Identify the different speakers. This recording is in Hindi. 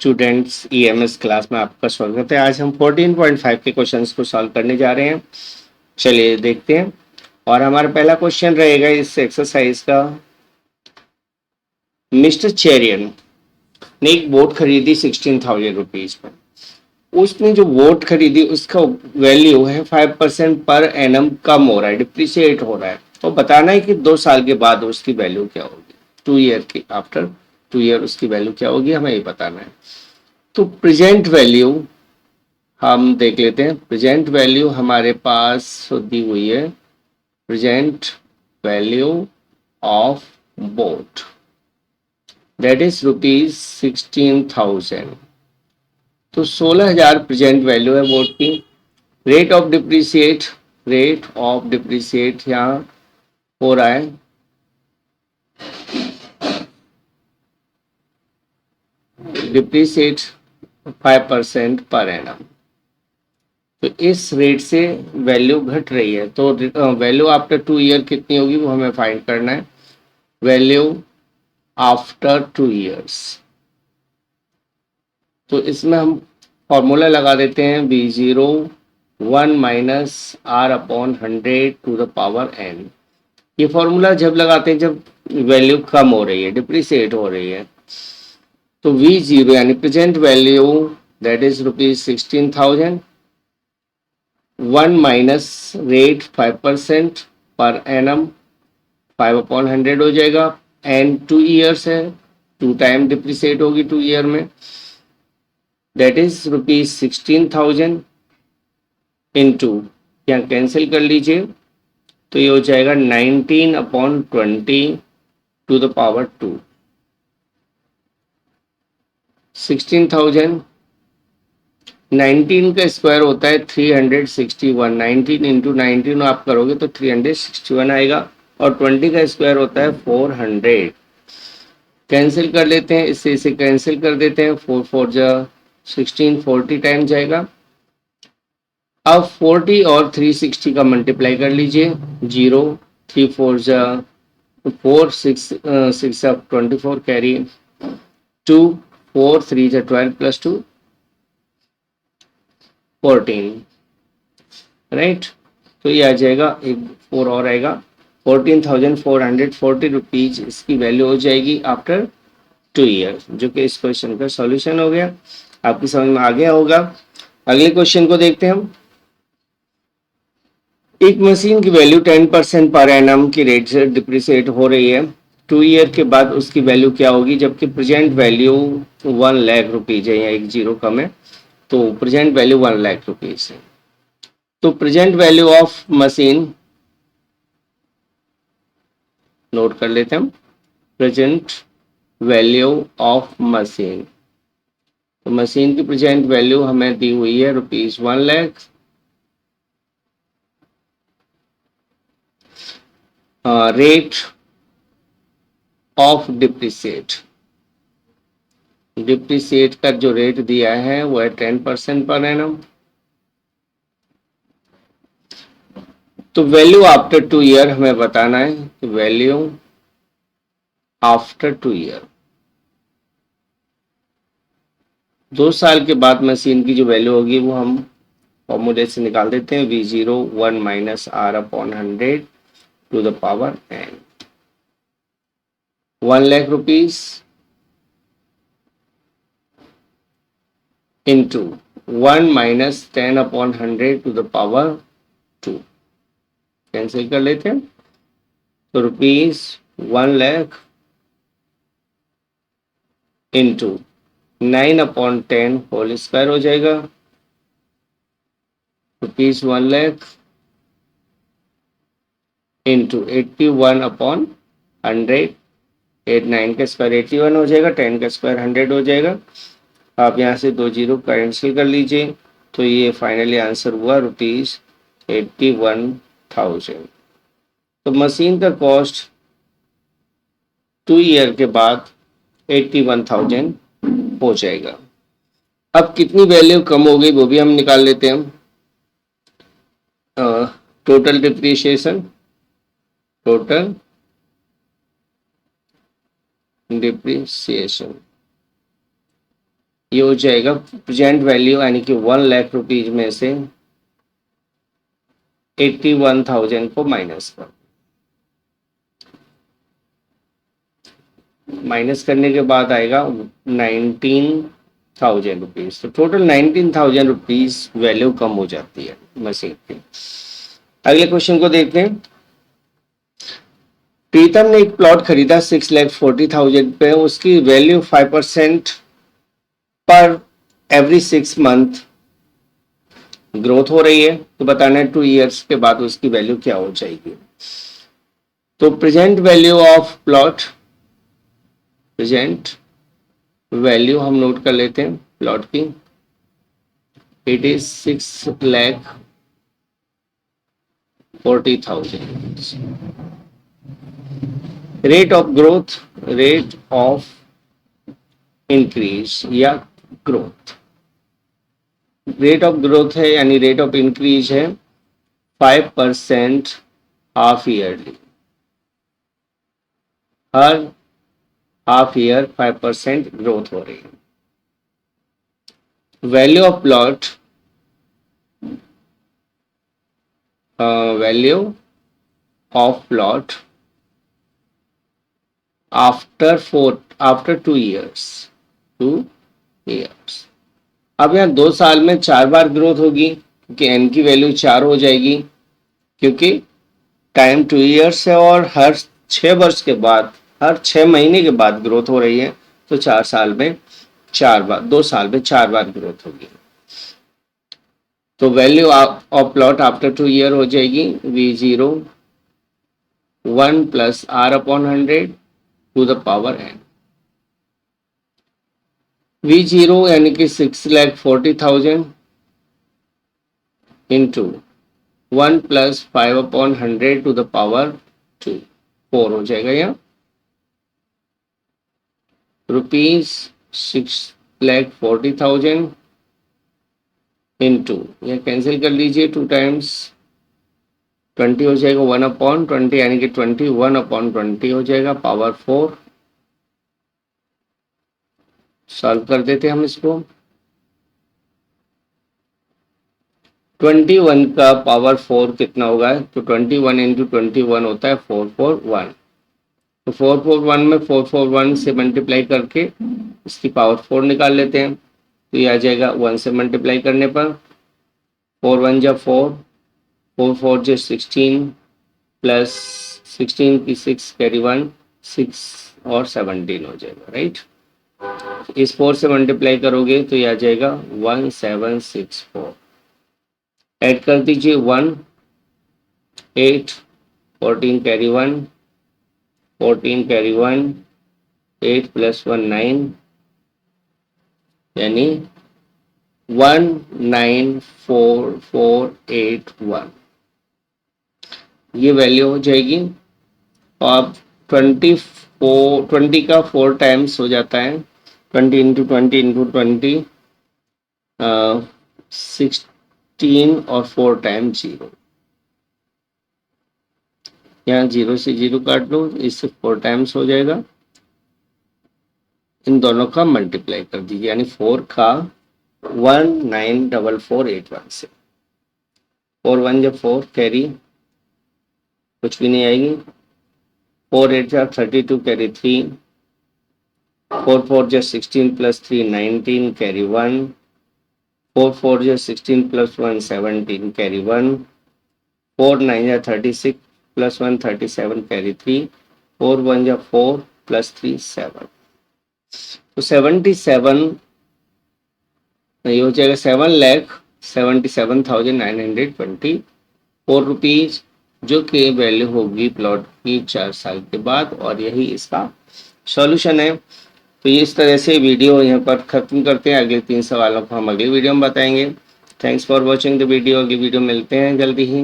Speaker 1: स्टूडेंट्स ईएमएस क्लास में आपका स्वागत है। आज हम 14.5 के क्वेश्चंस को सॉल्व करने जा रहे हैं। चलिए देखते हैं। और हमारा पहला क्वेश्चन रहेगा इस एक्सरसाइज का। मिस्टर चेरियन ने एक बोट खरीदी 16,000 रुपीज में। उसने जो बोट खरीदी उसका वैल्यू है 5% पर एनम कम हो रहा है, डिप्रिशिएट हो रहा है। तो बताना है कि 2 साल के बाद उसकी वैल्यू क्या होगी। 2 ईयर की आफ्टर 2 ईयर उसकी वैल्यू क्या होगी, हमें ये बताना है। तो प्रेजेंट वैल्यू हम देख लेते हैं। प्रेजेंट वैल्यू हमारे पास दी हुई है, present value of boat that is ₹16,000। तो 16,000 प्रेजेंट वैल्यू है बोट की। रेट ऑफ डिप्रिसिएट यहाँ हो रहा है डिप्रिसिएट 5% पर एनम। तो इस रेट से वैल्यू घट रही है। तो वैल्यू आफ्टर 2 ईयर कितनी होगी वो हमें फाइंड करना है। वैल्यू आफ्टर 2 ईयर्स, तो इसमें हम फॉर्मूला लगा देते हैं V0 1 minus R upon 100 to the power n। ये फॉर्मूला जब लगाते हैं जब वैल्यू कम हो रही है, डिप्रिसिएट हो रही है। तो V0 यानी present value that is ₹16,000, 1 minus rate 5% per annum 5/100 हो जाएगा। एन 2 ईयर्स है, 2 टाइम डिप्रिसिएट होगी 2 ईयर में, दैट इज ₹16,000 इंटू, यहाँ कैंसिल कर लीजिए तो ये हो जाएगा 19/20 टू द पावर 2। 16,000 19 का स्क्वायर होता है 361। 19 इंटू 19 आप करोगे तो 361 आएगा, और 20 का स्क्वायर होता है 400। कैंसिल कर लेते हैं, इससे इसे कैंसिल कर देते हैं। 4 4 जा 16, 40 टाइम जाएगा। अब 40 और 360 का मल्टीप्लाई कर लीजिए। 0 3 4 जा 4 6 6 24 कैरी 2 4 3 जा 12 प्लस 2 14, राइट। तो ये आ जाएगा, एक 4 और आएगा, 14,440 रुपीज इसकी वैल्यू हो जाएगी आफ्टर 2 ईयर, जो कि इस क्वेश्चन का सॉल्यूशन हो गया। आपकी समझ में आ गया होगा। अगले क्वेश्चन को देखते हैं हम। एक मशीन की वैल्यू 10% पर एनम की रेट से डिप्रिसिएट हो रही है। 2 ईयर के बाद उसकी वैल्यू क्या होगी, जबकि प्रेजेंट वैल्यू 1 लाख रुपीज है, यहाँ एक जीरो कम है, तो प्रेजेंट वैल्यू 1 लाख रुपीज है। तो present value of machine note कर लेते हैं हम। प्रेजेंट वैल्यू ऑफ मशीन, तो मशीन की प्रेजेंट वैल्यू हमें दी हुई है ₹1 lakh. Rate of depreciate, depreciate का जो रेट दिया है वो है 10% पर एनम। तो वैल्यू आफ्टर 2 ईयर हमें बताना है। तो वैल्यू आफ्टर 2 ईयर, 2 साल के बाद मशीन की जो वैल्यू होगी वो हम फॉर्मूले से निकाल देते हैं। V0 1 minus R upon 100 to the power n। 1 lakh rupees into 1 minus 10 upon 100 to the power 2, cancel कर लेते हैं। तो ₹1 लाख इंटू 9/10 होल स्क्वायर हो जाएगा। ₹1 लाख इंटू 81/100, 9 का स्क्वायर 81 हो जाएगा, 10 का स्क्वायर 100 हो जाएगा। आप यहाँ से 2 जीरो कैंसिल कर लीजिए, तो ये फाइनली आंसर हुआ ₹81,000। तो मशीन का कॉस्ट 2 ईयर के बाद 81,000 हो जाएगा। अब कितनी वैल्यू कम हो गई वो भी हम निकाल लेते हैं। टोटल डिप्रिसिएशन, टोटल डिप्रिसिएशन ये हो जाएगा प्रेजेंट वैल्यू यानी कि 1,00,000 रुपीज में से 81,000 को माइनस कर, माइनस करने के बाद आएगा 19,000 रुपीज। तो टोटल 19,000 रुपीज वैल्यू कम हो जाती है मशीन की। अगले क्वेश्चन को देखते हैं। प्रीतम ने एक प्लॉट खरीदा 6,40,000 पे, उसकी वैल्यू 5% पर एवरी 6 मंथ ग्रोथ हो रही है। तो बताना है 2 ईयर्स के बाद उसकी वैल्यू क्या हो जाएगी। तो present value of plot, present value हम नोट कर लेते हैं प्लॉट की, it is 6,40,000। Rate of growth, rate of increase या ग्रोथ, रेट ऑफ ग्रोथ है यानी रेट ऑफ इंक्रीज है 5% हाफ ईयरली, हर हाफ ईयर 5% ग्रोथ हो रही है। Value of plot, value of plot after 2 years, 2 years. अब यहाँ 2 साल में 4 बार ग्रोथ होगी क्योंकि एन की वैल्यू 4 हो जाएगी, क्योंकि टाइम 2 ईयर्स है और हर 6 वर्ष के बाद, हर 6 महीने के बाद ग्रोथ हो रही है। तो 4 साल में 4 बार, 2 साल में 4 बार ग्रोथ होगी। तो value of plot after 2 year हो जाएगी V0 1 plus R upon 100 to the power n। V0 यानी कि 6,40,000 into 1 plus 5 upon 100 to the power 2, 4 हो जाएगा। यहाँ रुपीज 6,40,000 इंटू, यह कैंसिल कर लीजिए 2 टाइम्स, 20 हो जाएगा 1 अपॉन 20 यानी कि 21 अपॉन 20 हो जाएगा पावर 4। सॉल्व कर देते हैं हम इसको। 21 का पावर 4 कितना होगा, तो 21 इंटू 21 होता है 441। तो 441 में 441 से मल्टीप्लाई करके इसकी पावर 4 निकाल लेते हैं। तो ये आ जाएगा 1 से मल्टीप्लाई करने पर 4 1 जा 4, 4 4 जा 16 प्लस 16 की 6 कैरी 1, 6 और 17 हो जाएगा, राइट। इस 4 से मल्टीप्लाई करोगे तो ये आ जाएगा 1764। ऐड कर दीजिए 1 8 14 कैरी 1, 14 कैरी 1, 8 प्लस 1 9 यानी 194481 ये वैल्यू हो जाएगी। अब 20 का 4 टाइम्स हो जाता है, 20 इंटू 20 इंटू 20 16 और 4 टाइम्स 0। यहाँ 0 से 0 काट लो, इससे 4 टाइम्स हो जाएगा। इन दोनों का मल्टीप्लाई कर दीजिए यानी 4 का 194481 से 4 1 जब 4 कैरी कुछ भी नहीं आएगी, 4 8 जा 32 कैरी 3, 4 4 जा 16 प्लस 3 19 कैरी 1, 4 4 जा 16 प्लस 1 17 कैरी 1, 4 9 जा 36 प्लस 1 37 कैरी 3, 4 1 जा 4 प्लस 3 7। तो 77 ये हो जाएगा 7,77,924 रुपीज, जो कि वैल्यू होगी प्लॉट की 4 साल के बाद, और यही इसका सॉल्यूशन है। तो ये इस तरह से वीडियो यहाँ पर खत्म करते हैं। अगले 3 सवालों को हम अगली वीडियो में बताएंगे। Thanks for watching the video. अगली वीडियो मिलते हैं जल्दी ही।